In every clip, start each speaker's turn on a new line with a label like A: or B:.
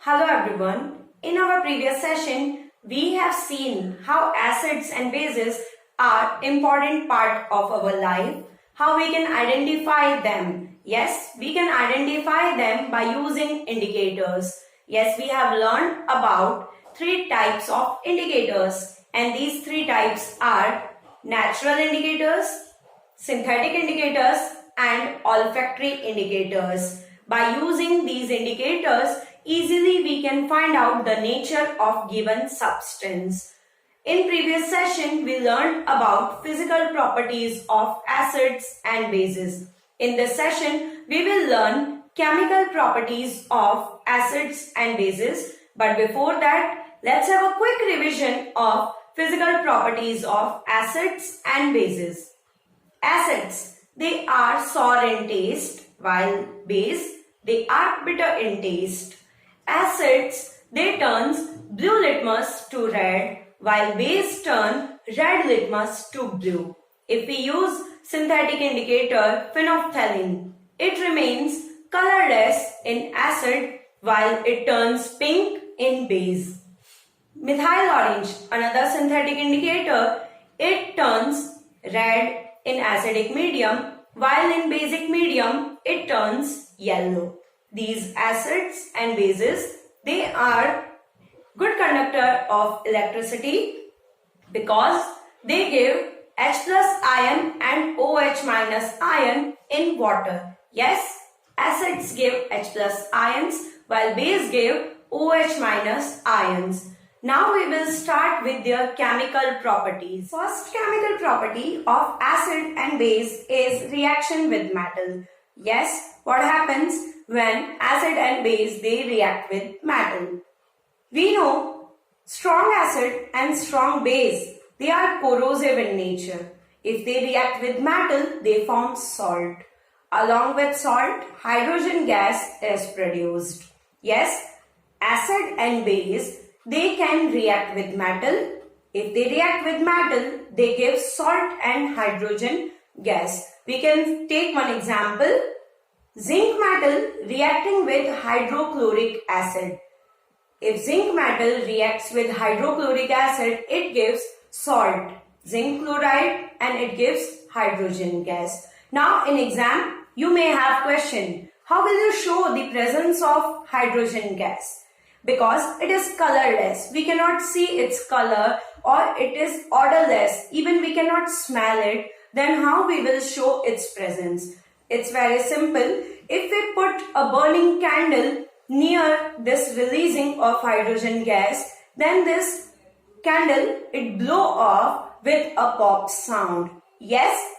A: Hello everyone. In our previous session, we have seen how acids and bases are important part of our life, how we can identify them. Yes, we can identify them by using indicators. Yes, we have learned about three types of indicators, and these three types are natural indicators, synthetic indicators and olfactory indicators. By using these indicators, easily we can find out the nature of given substance. In previous session, we learned about physical properties of acids and bases. In this session, we will learn chemical properties of acids and bases. But before that, let's have a quick revision of physical properties of acids and bases. Acids, they are sour in taste, while base, they are bitter in taste. Acids, they turns blue litmus to red, while base turn red litmus to blue. If we use synthetic indicator phenolphthalein, it remains colorless in acid while it turns pink in base. Methyl orange, another synthetic indicator, it turns red in acidic medium, while in basic medium it turns yellow. These acids and bases, they are good conductor of electricity because they give H plus ion and OH minus ion in water. Yes, acids give H plus ions while base give OH minus ions. Now we will start with their chemical properties. First chemical property of acid and base is reaction with metal. Yes, what happens when acid and base they react with metal? We know strong acid and strong base, they are corrosive in nature. If they react with metal, they form salt. Along with salt, hydrogen gas is produced. Yes, acid and base, they can react with metal. If they react with metal, they give salt and hydrogen gas. We can take one example. Zinc metal reacting with hydrochloric acid. If zinc metal reacts with hydrochloric acid, it gives salt, zinc chloride, and it gives hydrogen gas. Now in exam, you may have question, how will you show the presence of hydrogen gas? Because it is colorless, we cannot see its color, or it is odorless, even we cannot smell it, then how we will show its presence? It's very simple. If we put a burning candle near this releasing of hydrogen gas, then this candle, it blow off with a pop sound. Yes,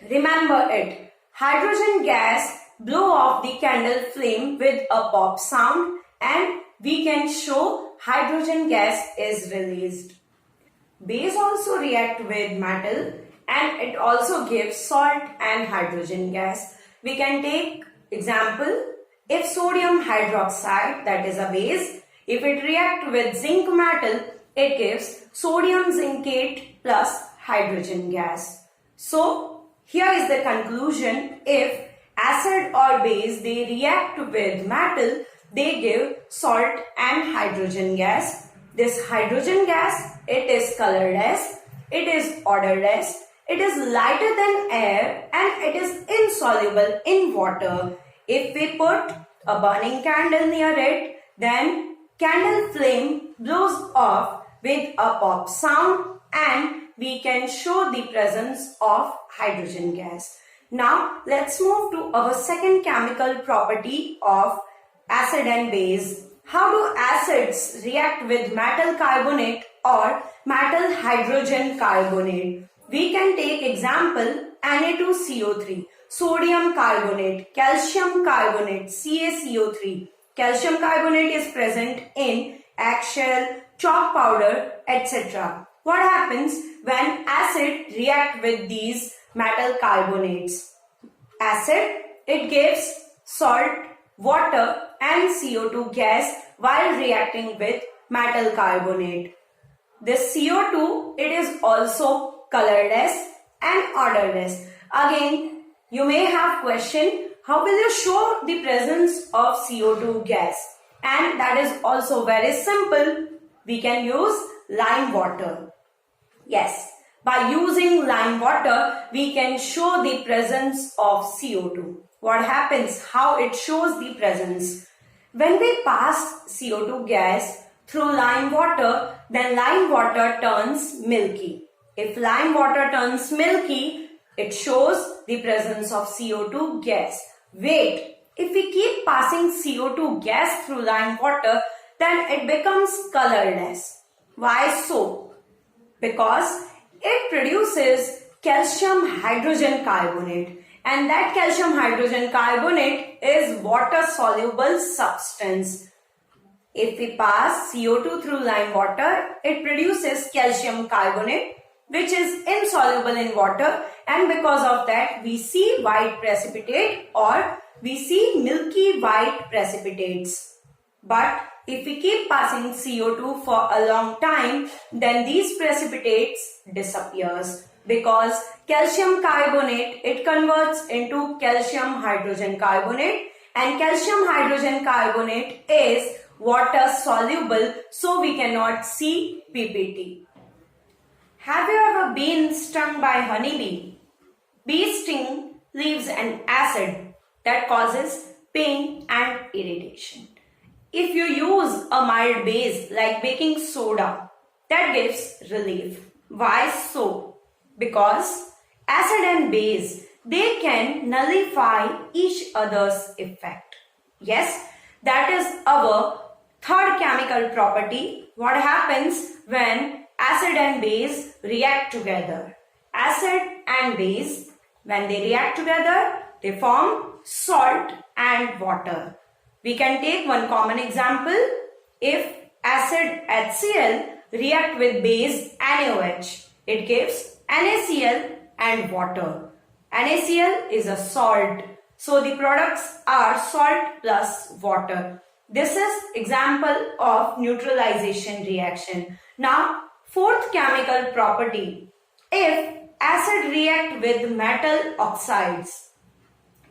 A: remember it. Hydrogen gas blow off the candle flame with a pop sound, and we can show hydrogen gas is released. Base also react with metal and it also gives salt and hydrogen gas. We can take example, if sodium hydroxide, that is a base, if it react with zinc metal, it gives sodium zincate plus hydrogen gas. So here is the conclusion, if acid or base they react with metal, they give salt and hydrogen gas. This hydrogen gas, it is colorless, it is odorless, it is lighter than air, and it is insoluble in water. If we put a burning candle near it, then candle flame blows off with a pop sound and we can show the presence of hydrogen gas. Now let's move to our second chemical property of acid and base. How do acids react with metal carbonate or metal hydrogen carbonate? We can take example Na2CO3, sodium carbonate, calcium carbonate, CaCO3. Calcium carbonate is present in eggshell, chalk powder, etc. What happens when acid react with these metal carbonates? Acid, it gives salt, water and CO2 gas while reacting with metal carbonate. This CO2, it is also colorless and odorless. Again, you may have question, how will you show the presence of CO2 gas? And that is also very simple. We can use lime water. Yes, by using lime water, we can show the presence of CO2. What happens? How it shows the presence? When we pass CO2 gas through lime water, then lime water turns milky. If lime water turns milky, it shows the presence of CO2 gas. Wait, if we keep passing CO2 gas through lime water, then it becomes colorless. Why so? Because it produces calcium hydrogen carbonate, and that calcium hydrogen carbonate is water soluble substance. If we pass CO2 through lime water, it produces calcium carbonate, which is insoluble in water, and because of that we see white precipitate or we see milky white precipitates. But if we keep passing CO2 for a long time, then these precipitates disappears, because calcium carbonate, it converts into calcium hydrogen carbonate, and calcium hydrogen carbonate is water soluble, so we cannot see PPT. Have you ever been stung by honeybee? Bee sting leaves an acid that causes pain and irritation. If you use a mild base like baking soda, that gives relief. Why so? Because acid and base, they can nullify each other's effect. Yes, that is our third chemical property. What happens when acid and base react together? Acid and base, when they react together, they form salt and water. We can take one common example. If acid HCl react with base NaOH, it gives NaCl and water. NaCl is a salt, so the products are salt plus water. This is example of neutralization reaction. Now, fourth chemical property. If acid react with metal oxides,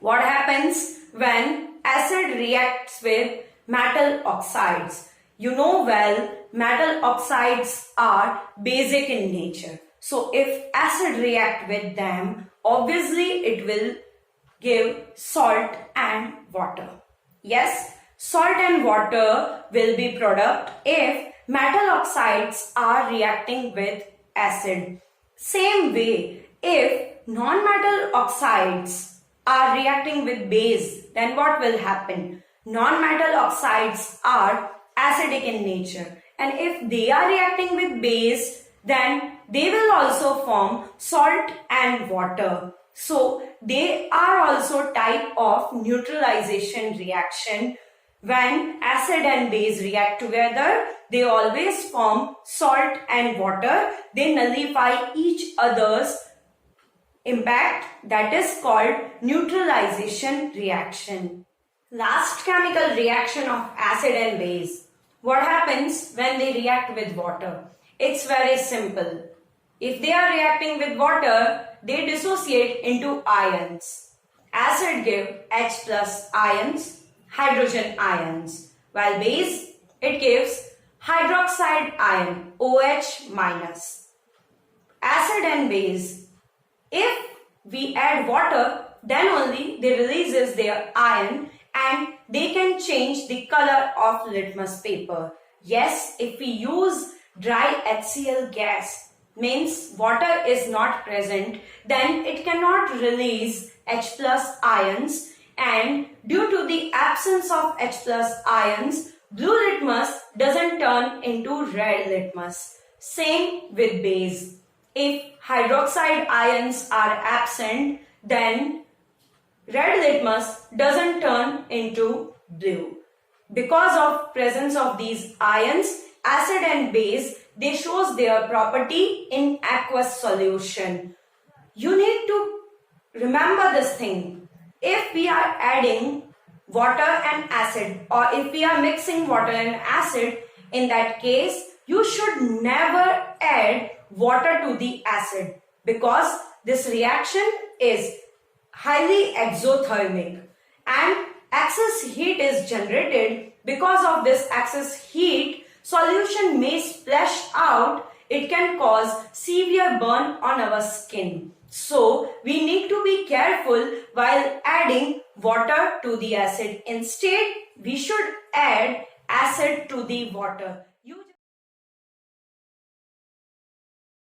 A: what happens when acid reacts with metal oxides? You know well, metal oxides are basic in nature. So if acid react with them, obviously it will give salt and water. Yes, salt and water will be product if metal oxides are reacting with acid. Same way, if non-metal oxides are reacting with base, then what will happen? Non-metal oxides are acidic in nature, and if they are reacting with base, then they will also form salt and water. So they are also type of neutralization reaction. When acid and base react together, they always form salt and water. They nullify each other's impact. That is called neutralization reaction. Last chemical reaction of acid and base. What happens when they react with water? It's very simple. If they are reacting with water, they dissociate into ions. Acid give H plus ions, hydrogen ions, while base, it gives hydroxide ion, OH minus. Acid and base, if we add water, then only they releases their ion and they can change the color of litmus paper. Yes, if we use dry HCl gas, means water is not present, then it cannot release H plus ions, and due to the absence of H plus ions, blue litmus doesn't turn into red litmus. Same with base. If hydroxide ions are absent, then red litmus doesn't turn into blue. Because of presence of these ions, acid and base, they shows their property in aqueous solution. You need to remember this thing. If we are adding water and acid, or if we are mixing water and acid, in that case, you should never add water to the acid, because this reaction is highly exothermic, and excess heat is generated. Because of this excess heat, solution may splash out. It can cause severe burn on our skin. So we need to be careful while adding water to the acid. Instead, we should add acid to the water.